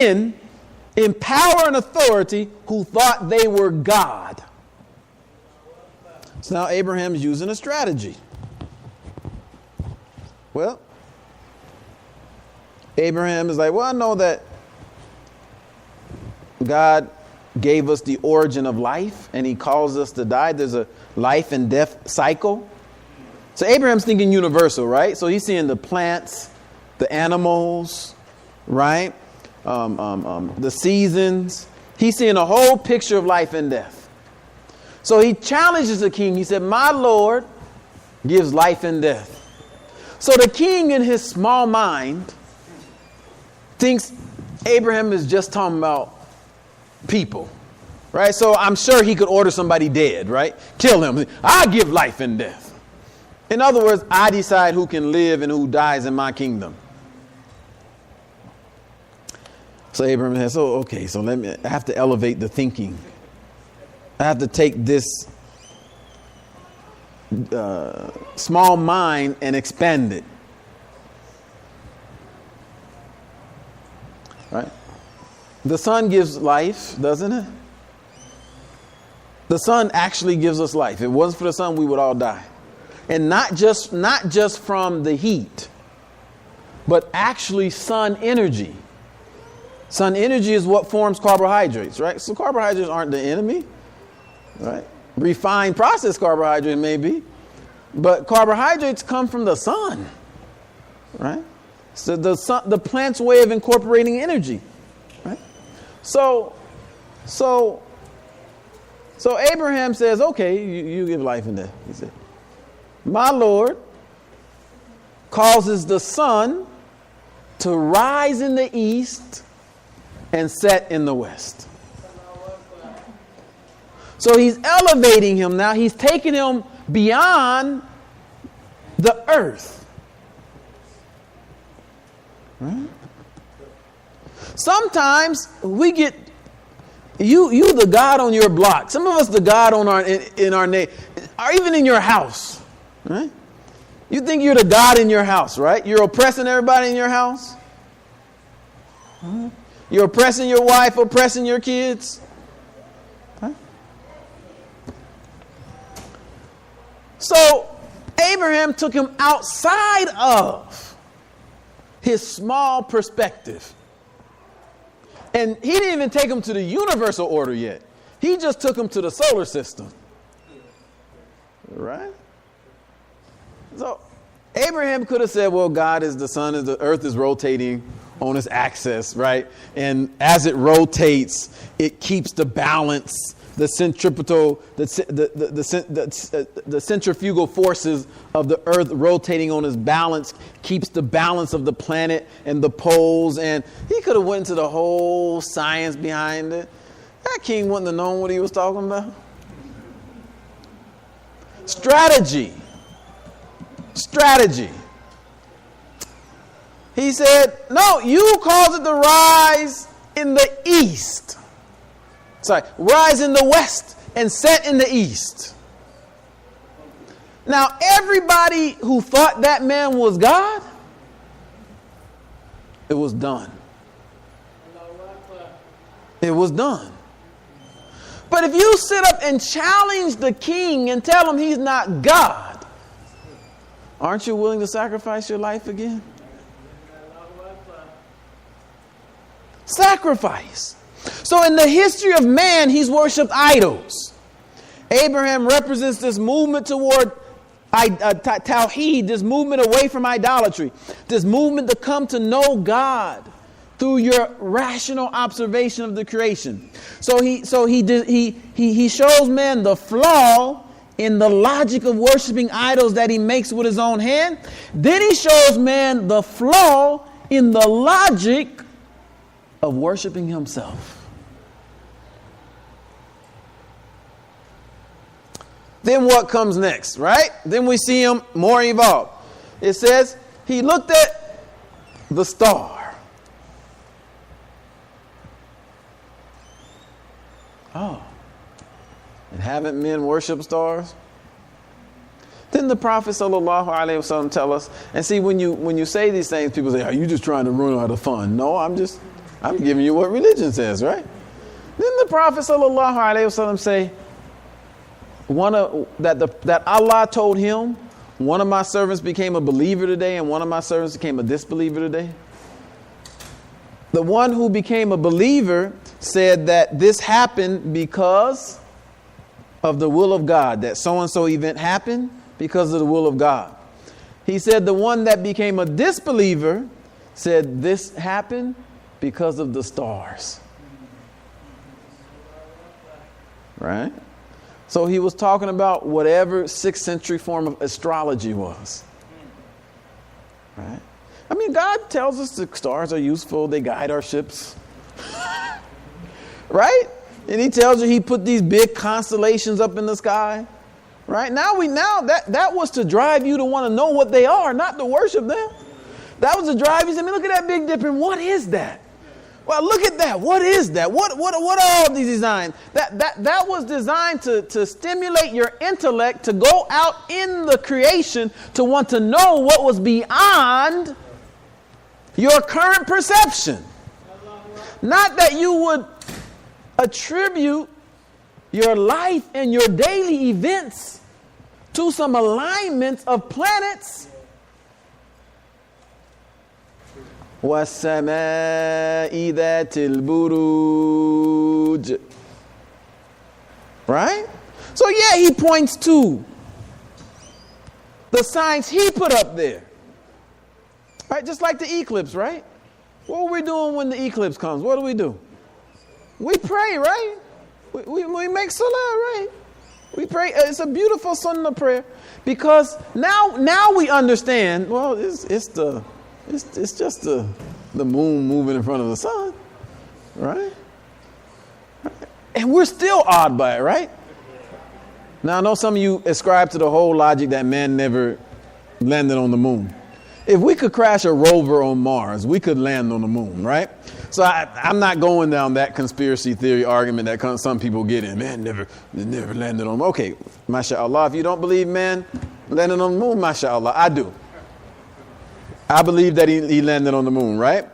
in power and authority who thought they were God. So now Abraham's using a strategy. Well, Abraham is like, well, I know that God gave us the origin of life and he calls us to die. There's a life and death cycle. So Abraham's thinking universal, right? So he's seeing the plants, the animals, right? The seasons. He's seeing a whole picture of life and death. So he challenges the king. He said, my Lord gives life and death. So the king in his small mind thinks Abraham is just talking about people, right? So I'm sure he could order somebody dead, right? Kill him. I give life and death. In other words, I decide who can live and who dies in my kingdom. So Abraham says, oh, okay, so I have to elevate the thinking. I have to take this small mind and expand it. Right? The sun gives life, doesn't it? The sun actually gives us life. If it wasn't for the sun, we would all die. And not just from the heat, but actually sun energy. Sun energy is what forms carbohydrates, right? So carbohydrates aren't the enemy, right? Refined processed carbohydrate maybe, but carbohydrates come from the sun, right? So the plant's way of incorporating energy, right? So Abraham says, okay, you give life and death. He said, my Lord causes the sun to rise in the east and set in the west. So he's elevating him now. He's taking him beyond the earth. Right? Sometimes we get you the God on your block. Some of us the God on in our name, or even in your house. Right? You think you're the God in your house, right? You're oppressing everybody in your house. Right? You're oppressing your wife, oppressing your kids. Right? So Abraham took him outside of his small perspective. And he didn't even take him to the universal order yet. He just took him to the solar system. Right? So Abraham could have said, well, God is the sun, the earth is rotating on its axis, right? And as it rotates, it keeps the balance, the centripetal, the centrifugal forces of the earth rotating on its balance keeps the balance of the planet and the poles. And he could have went into the whole science behind it. That king wouldn't have known what he was talking about. Strategy. He said, no, you cause it to rise in the east. Rise in the west and set in the east. Now, everybody who thought that man was God, it was done. It was done. But if you sit up and challenge the king and tell him he's not God, aren't you willing to sacrifice your life again? Sacrifice. So in the history of man, he's worshipped idols. Abraham represents this movement toward Tawheed, this movement away from idolatry, this movement to come to know God through your rational observation of the creation. So he shows man the flaw in the logic of worshiping idols that he makes with his own hand. Then he shows man the flaw in the logic of worshiping himself. Then what comes next, right? Then we see him more evolved. It says he looked at the star. Oh, and haven't men worshiped stars? Then the Prophet sallallahu alaihi wasallam tell us, and see when you say these things, people say, "Are you just trying to ruin all the fun?" No, I'm just I'm giving you what religion says, right? Then the Prophet sallallahu alaihi wasallam say, that Allah told him, one of my servants became a believer today and one of my servants became a disbeliever today. The one who became a believer said that this happened because of the will of God, that so-and-so event happened because of the will of God. He said the one that became a disbeliever said this happened because of the stars. Right? So he was talking about whatever 6th century form of astrology was. Right? I mean, God tells us the stars are useful. They guide our ships. Right? And he tells you he put these big constellations up in the sky. Right? Now that was to drive you to want to know what they are, not to worship them. That was to drive you to say, look at that Big Dipper. What is that? Well, look at that. What is that? What are all these designs? That was designed to stimulate your intellect to go out in the creation to want to know what was beyond your current perception. Not that you would attribute your life and your daily events to some alignments of planets. وَالسَّمَاءِ ذَاتِ الْبُرُوجِ. Right? So yeah, he points to the signs he put up there. Right? Just like the eclipse, right? What are we doing when the eclipse comes? What do? We pray, right? We make salah, right? We pray. It's a beautiful sunnah prayer because now we understand. Well, it's just the moon moving in front of the sun, right? And we're still awed by it, right? Now I know some of you ascribe to the whole logic that man never landed on the moon. If we could crash a rover on Mars, we could land on the moon, right? So I'm not going down that conspiracy theory argument that some people get in. Man never landed on the moon. Okay, mashallah, if you don't believe man landed on the moon, mashallah, I do. I believe that he landed on the moon, right?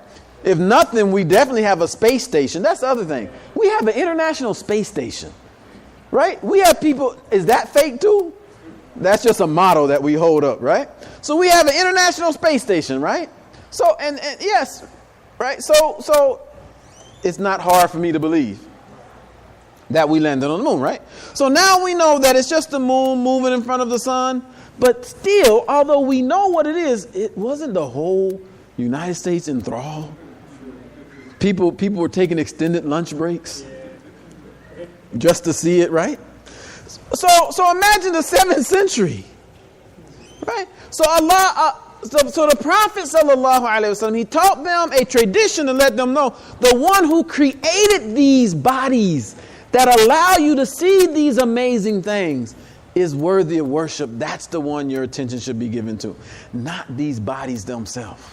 If nothing, we definitely have a space station. That's the other thing. We have an international space station, right? We have people, is that fake too? That's just a motto that we hold up, right? So we have an international space station, right? So, and yes, right? So it's not hard for me to believe that we landed on the moon, right? So now we know that it's just the moon moving in front of the sun. But still, although we know what it is, it wasn't the whole United States enthralled. People were taking extended lunch breaks just to see it, right? So imagine the 7th century, right? So so the Prophet sallallahu alaihi wasallam, he taught them a tradition to let them know the one who created these bodies that allow you to see these amazing things is worthy of worship. That's the one your attention should be given to, not these bodies themselves.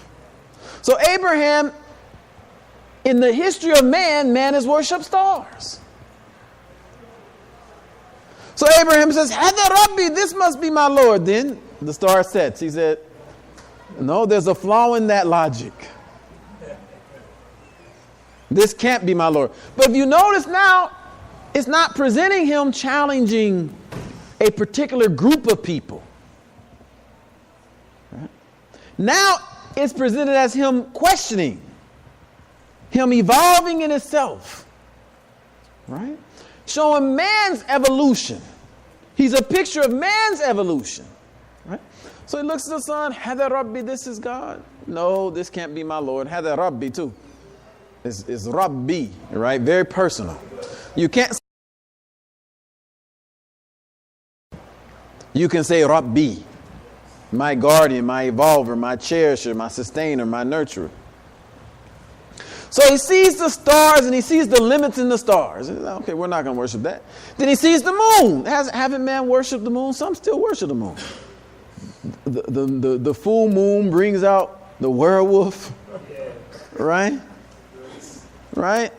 So Abraham, in the history of man has worshipped stars. So Abraham says, Hada Rabbi, this must be my Lord. Then the star sets. He said, no, there's a flaw in that logic. This can't be my Lord. But if you notice now, it's not presenting him challenging a particular group of people. Right? Now it's presented as him questioning, him evolving in himself, right? Showing man's evolution. He's a picture of man's evolution, right? So he looks at the sun, Hada Rabbi, this is God. No, this can't be my Lord. Hada Rabbi too. It's Rabbi, right? Very personal. You can't. You can say Rabbi, my guardian, my evolver, my cherisher, my sustainer, my nurturer. So he sees the stars and he sees the limits in the stars. Okay, we're not going to worship that. Then he sees the moon. Haven't man worshipped the moon? Some still worship the moon. The full moon brings out the werewolf. Right? Right?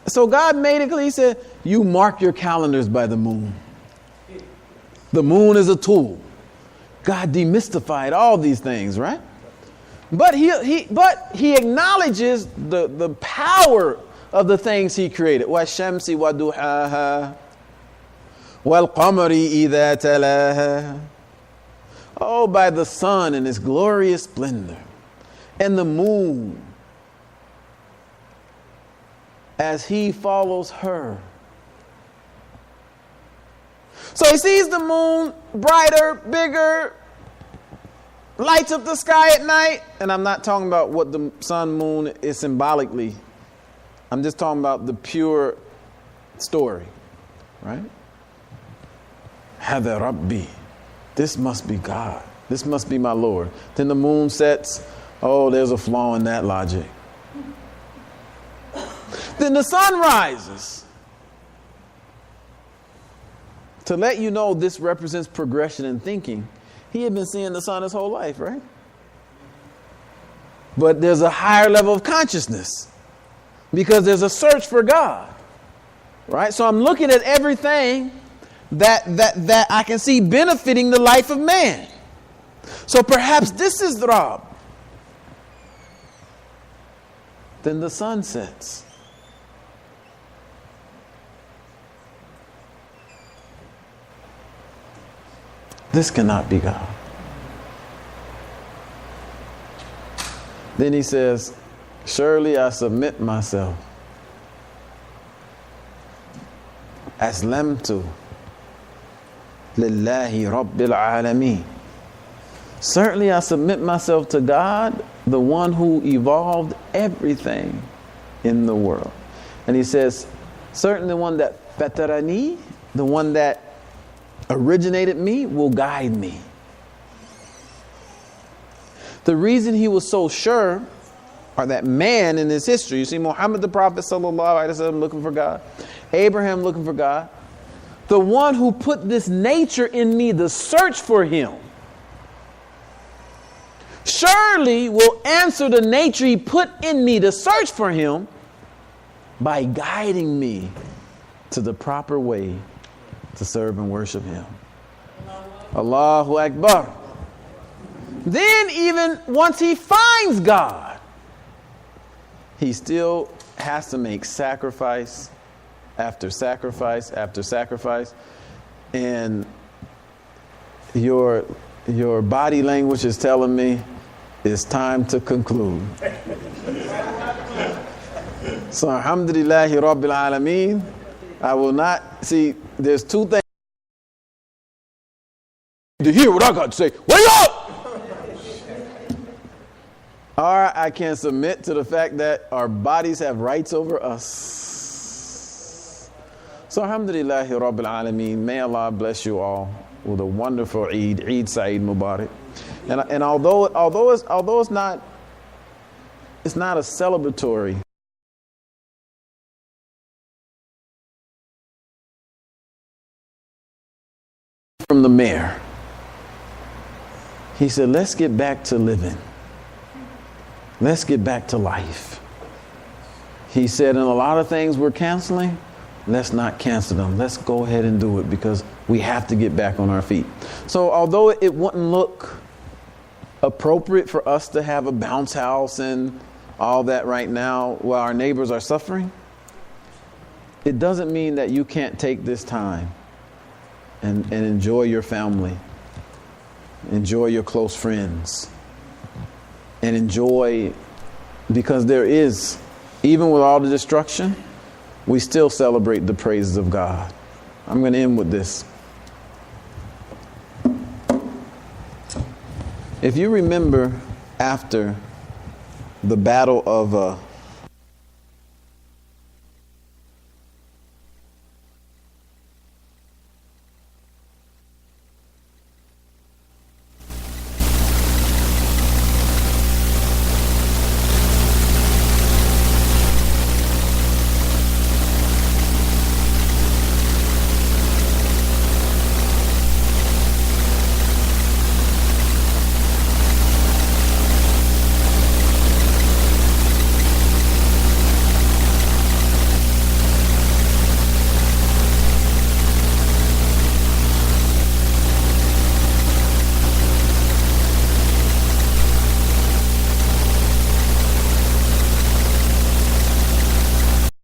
So God made it clear. He said, you mark your calendars by the moon. The moon is a tool. God demystified all these things, right? But he acknowledges the power of the things he created. وَالشَّمْسِ وَضُحَاهَا وَالْقَمَرِ إِذَا تَلَاهَا. Oh, by the sun and its glorious splendor, and the moon as he follows her. So he sees the moon brighter, bigger, lights up the sky at night. And I'm not talking about what the sun, moon is symbolically. I'm just talking about the pure story, right? Hada Rabbi. This must be God. This must be my Lord. Then the moon sets. Oh, there's a flaw in that logic. Then the sun rises. To let you know this represents progression in thinking. He had been seeing the sun his whole life, right? But there's a higher level of consciousness because there's a search for God, right? So I'm looking at everything that I can see benefiting the life of man. So perhaps this is the Rab. Then the sun sets. This cannot be God. Then he says, surely I submit myself. Aslamtu lillahi rabbil alameen. Certainly I submit myself to God, the one who evolved everything in the world. And he says, certainly the one that fatarani, the one that originated me, will guide me. The reason he was so sure, or that man in his history, you see Muhammad the Prophet sallallahu alaihi wasallam looking for God, Abraham looking for God, the one who put this nature in me, the search for him, surely will answer the nature he put in me, the search for him, by guiding me to the proper way to serve and worship him. Allahu Akbar. Then even once he finds God, he still has to make sacrifice after sacrifice after sacrifice. And your body language is telling me it's time to conclude. So alhamdulillahi rabbil alameen. I will not see. There's two things to hear what I got to say. Wake up! Or I can submit to the fact that our bodies have rights over us. So alhamdulillahi rabbil alameen. May Allah bless you all with a wonderful Eid. Eid Saeed Mubarak. And although it's not a celebratory from the mayor. He said, let's get back to living. Let's get back to life. He said, and a lot of things we're canceling, let's not cancel them. Let's go ahead and do it because we have to get back on our feet. So although it wouldn't look appropriate for us to have a bounce house and all that right now while our neighbors are suffering, it doesn't mean that you can't take this time and enjoy your family, enjoy your close friends, and enjoy, because there is, even with all the destruction, we still celebrate the praises of God. I'm going to end with this. If you remember after the battle of